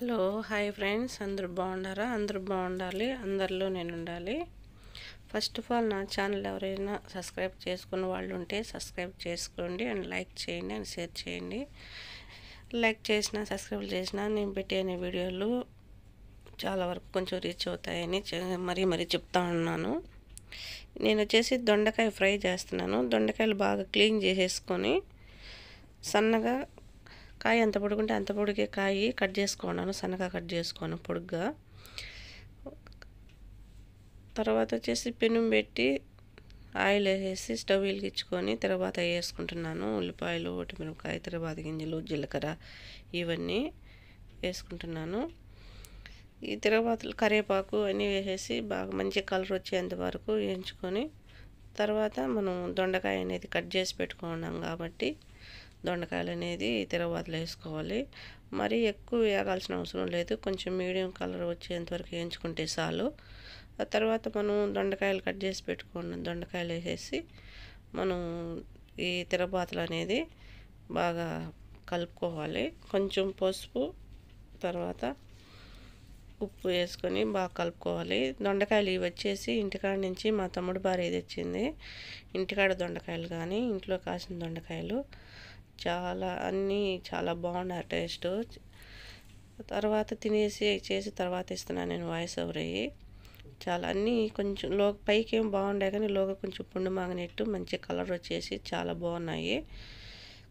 Hello hi friends, అందరూ బాగున్నారా? అందరూ బాగుండాలి, అందరిలో నేను ఉండాలి. ఫస్ట్ ఆఫ్ ఆల్ నా ఛానల్ ఎవరైనా సబ్స్క్రైబ్ చేసుకున్న వాళ్ళు ఉంటే సబ్స్క్రైబ్ చేసుకోండి అండ్ లైక్ చేయండి అండ్ షేర్ చేయండి. లైక్ చేసినా సబ్స్క్రైబ్ చేసినా నేను పెట్టే వీడియోలు చాలా వరకు కొంచెం రీచ్ అవుతాయని మరీ చెప్తా ఉన్నాను. నేను వచ్చేసి దొండకాయ ఫ్రై చేస్తున్నాను. దొండకాయలు బాగా క్లీన్ చేసేసుకొని సన్నగా కాయ ఎంత పొడుగుంటే అంత పొడిగే కాయ కట్ చేసుకున్నాను, సన్నగా కట్ చేసుకోను పొడుగ్గా. తర్వాత వచ్చేసి పెనం పెట్టి ఆయిల్ వేసేసి స్టవ్ వెలిగించుకొని తర్వాత వేసుకుంటున్నాను. ఉల్లిపాయలు, ఒటిమిరపకాయ, తర్వాత గింజలు, జీలకర్ర ఇవన్నీ వేసుకుంటున్నాను. ఈ తిరగబాతులు కరివేపాకు అన్నీ వేసేసి బాగా మంచి కలర్ వచ్చేంత వరకు వేయించుకొని తర్వాత మనం దొండకాయ అనేది కట్ చేసి పెట్టుకున్నాం కాబట్టి దొండకాయలు అనేది తిరగబాతులు వేసుకోవాలి. మరీ ఎక్కువ వేగాల్సిన అవసరం లేదు, కొంచెం మీడియం కలర్ వచ్చేంత వరకు వేయించుకుంటే చాలు. ఆ తర్వాత మనం దొండకాయలు కట్ చేసి పెట్టుకున్న దొండకాయలు వేసేసి మనం ఈ తిరగబాతులు అనేది బాగా కలుపుకోవాలి. కొంచెం పసుపు తర్వాత ఉప్పు వేసుకొని బాగా కలుపుకోవాలి. దొండకాయలు ఇవి వచ్చేసి ఇంటికాడ నుంచి మా తమ్ముడు భార్య తెచ్చింది. ఇంటికాడ దొండకాయలు కానీ ఇంట్లో కాసిన దొండకాయలు చాలా బాగున్నాయి టేస్ట్. తర్వాత తినేసి చేసి తర్వాత ఇస్తున్నాను నేను వాయిస్ ఓవర్ అయ్యి. చాలా అన్నీ కొంచెం పైకి ఏం బాగుండే కానీ లోగా కొంచెం పుండు మాగినట్టు మంచి కలర్ వచ్చేసి చాలా బాగున్నాయి.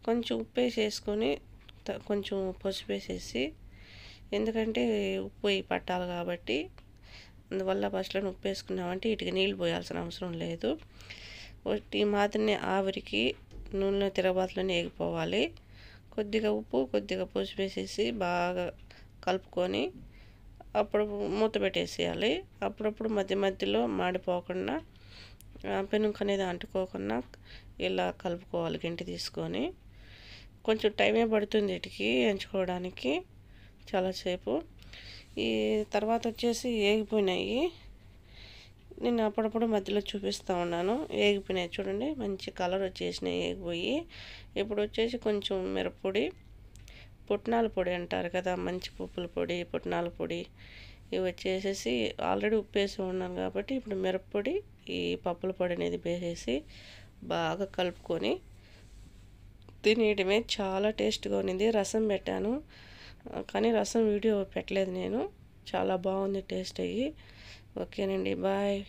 కొంచెం ఉప్పు వేసేసుకొని కొంచెం పసుపు వేసేసి, ఎందుకంటే ఉప్పు పట్టాలి కాబట్టి అందువల్ల ఫస్ట్లో ఉప్పు వేసుకున్నామంటే వీటికి నీళ్ళు పోయాల్సిన అవసరం లేదు. ఈ మాదిరిని ఆవిరికి నూనెలో తిరగబాతులోనే వేగిపోవాలి. కొద్దిగా ఉప్పు కొద్దిగా పసుపు వేసేసి బాగా కలుపుకొని అప్పుడు మూత పెట్టేసేయాలి. అప్పుడప్పుడు మధ్యలో మాడిపోకుండా పెనుకు అనేది అంటుకోకుండా ఇలా కలుపుకోవాలి గంటి తీసుకొని. కొంచెం టైమే పడుతుంది వీటికి ఎంచుకోవడానికి చాలాసేపు. ఈ తర్వాత వచ్చేసి వేగిపోయినాయి. నేను అప్పుడప్పుడు మధ్యలో చూపిస్తూ ఉన్నాను. వేగిపోయినాయి చూడండి, మంచి కలర్ వచ్చేసినాయి వేగిపోయి. ఇప్పుడు వచ్చేసి కొంచెం మిరప్పొడి, పుట్నాల పొడి అంటారు కదా, మంచి పప్పుల పొడి, పుట్నాల పొడి ఇవి వచ్చేసేసి ఆల్రెడీ ఉప్పు వేసి ఉన్నాను కాబట్టి ఇప్పుడు మిరప్పొడి, ఈ పప్పుల పొడి అనేది వేసేసి బాగా కలుపుకొని తినేయడమే. చాలా టేస్ట్గా ఉన్నింది. రసం పెట్టాను కానీ రసం వీడియో పెట్టలేదు నేను. చాలా బాగుంది టేస్ట్ అయ్యి. ఓకేనండి, బాయ్.